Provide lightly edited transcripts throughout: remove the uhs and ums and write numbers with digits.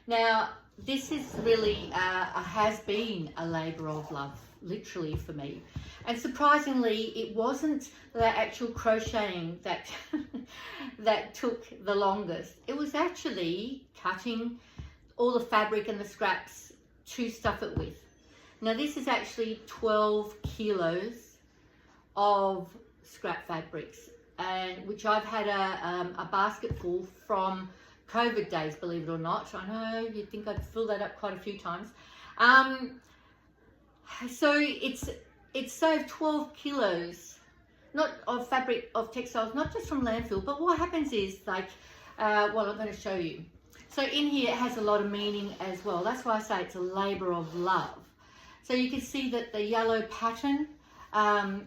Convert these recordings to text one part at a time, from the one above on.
Now, this is really has been a labour of love, literally, for me. And surprisingly, it wasn't the actual crocheting that that took the longest. It was actually cutting all the fabric and the scraps to stuff it with. Now, this is actually 12 kilos of scrap fabrics, and which I've had a basket full from COVID days, believe it or not. I know you'd think I'd fill that up quite a few times. So it's saved 12 kilos, not of fabric, of textiles, not just from landfill, but what happens is, like, well, I'm going to show you. So in here it has a lot of meaning as well. That's why I say it's a labour of love. So you can see that the yellow pattern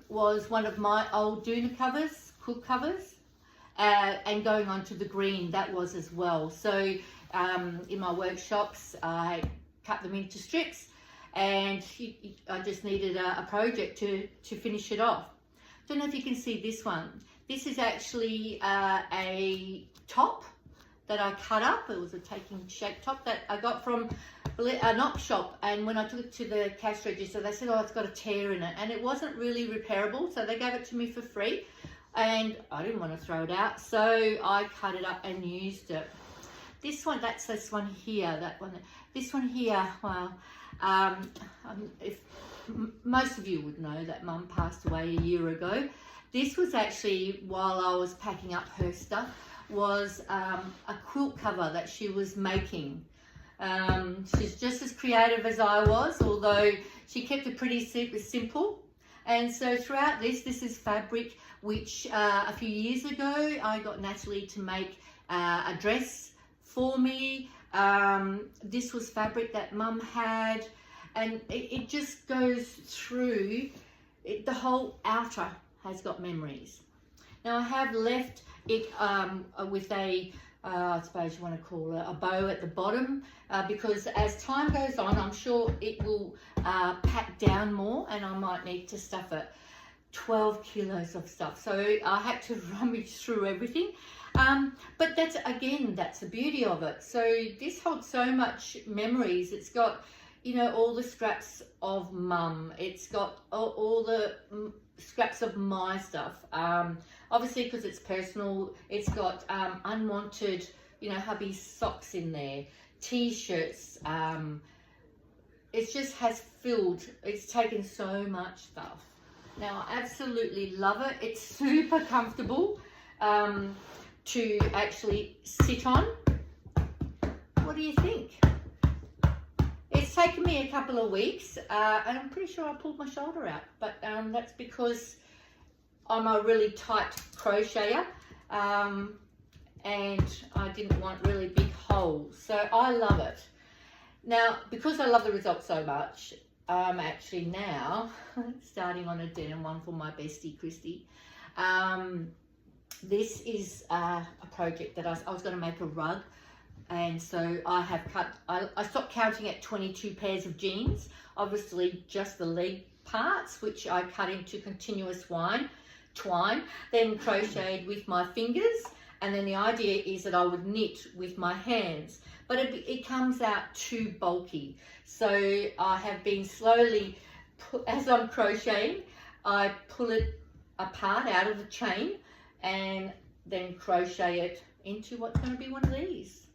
was one of my old doona covers, quilt covers, and going on to the green, that was as well. So in my workshops, I cut them into strips, and I just needed a project to finish it off. Don't know if you can see this one. This is actually a top that I cut up. It was a taking shape top that I got from an op shop, and when I took it to the cash register, they said, oh, it's got a tear in it, and it wasn't really repairable, so they gave it to me for free, and I didn't want to throw it out, so I cut it up and used it. This one, that's this one here, that one, this one here, well, if most of you would know that Mum passed away a year ago. This was actually, while I was packing up her stuff, was a quilt cover that she was making. She's just as creative as I was, although she kept it pretty simple. And so throughout this is fabric which a few years ago I got Natalie to make a dress for me. This was fabric that Mum had, and it just goes through it. The whole outer has got memories. Now I have left it with a I suppose you want to call it a bow at the bottom, because as time goes on, I'm sure it will pack down more, and I might need to stuff it. 12 kilos of stuff, so I had to rummage through everything, but that's, again, that's the beauty of it. So this holds so much memories. It's got, you know, all the scraps of Mum, it's got all the scraps of my stuff, obviously because it's personal. It's got unwanted, you know, hubby's socks in there, t-shirts. It just has filled, it's taken so much stuff. Now I absolutely love it. It's super comfortable to actually sit on. What do you think? It's taken me a couple of weeks, and I'm pretty sure I pulled my shoulder out, but that's because I'm a really tight crocheter, and I didn't want really big holes, so I love it. Now, because I love the result so much, I'm actually now starting on a denim one for my bestie Christy. This is a project that I was going to make a rug, and so I have cut, I stopped counting at 22 pairs of jeans, obviously just the leg parts, which I cut into continuous twine, then crocheted with my fingers, and then the idea is that I would knit with my hands, but it comes out too bulky. So I have been slowly, as I'm crocheting, I pull it apart out of the chain and then crochet it into what's going to be one of these.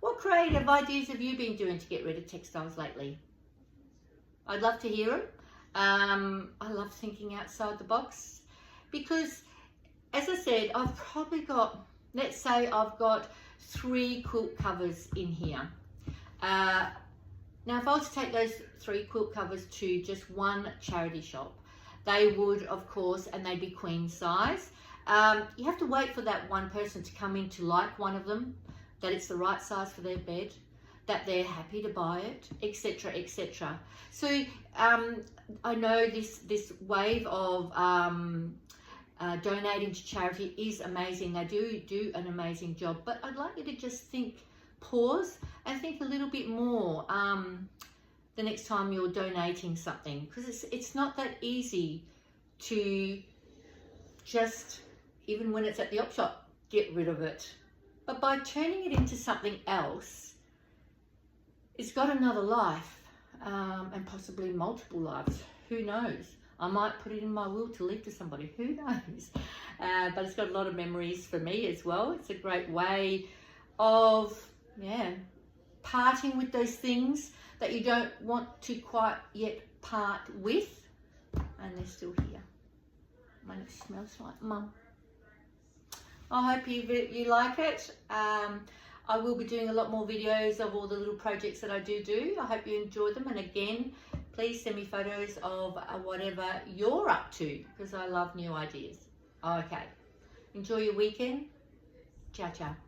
What creative ideas have you been doing to get rid of textiles lately? I'd love to hear it. I love thinking outside the box, because, as I said, I've probably got, let's say I've got 3 quilt covers in here. Now, if I was to take those 3 quilt covers to just one charity shop, they would, of course, and they'd be queen size. You have to wait for that one person to come in to like one of them, that it's the right size for their bed, that they're happy to buy it, etc., etc. So I know this wave of donating to charity is amazing. They do an amazing job, but I'd like you to just pause and think a little bit more the next time you're donating something, because it's not that easy to just, even when it's at the op shop, get rid of it. But by turning it into something else, it's got another life, and possibly multiple lives. Who knows? I might put it in my will to leave to somebody. Who knows? But it's got a lot of memories for me as well. It's a great way of, parting with those things that you don't want to quite yet part with. And they're still here. And it smells like Mum. I hope you like it. I will be doing a lot more videos of all the little projects that I do. I hope you enjoy them. And again, please send me photos of whatever you're up to, because I love new ideas. Okay. Enjoy your weekend. Ciao, ciao.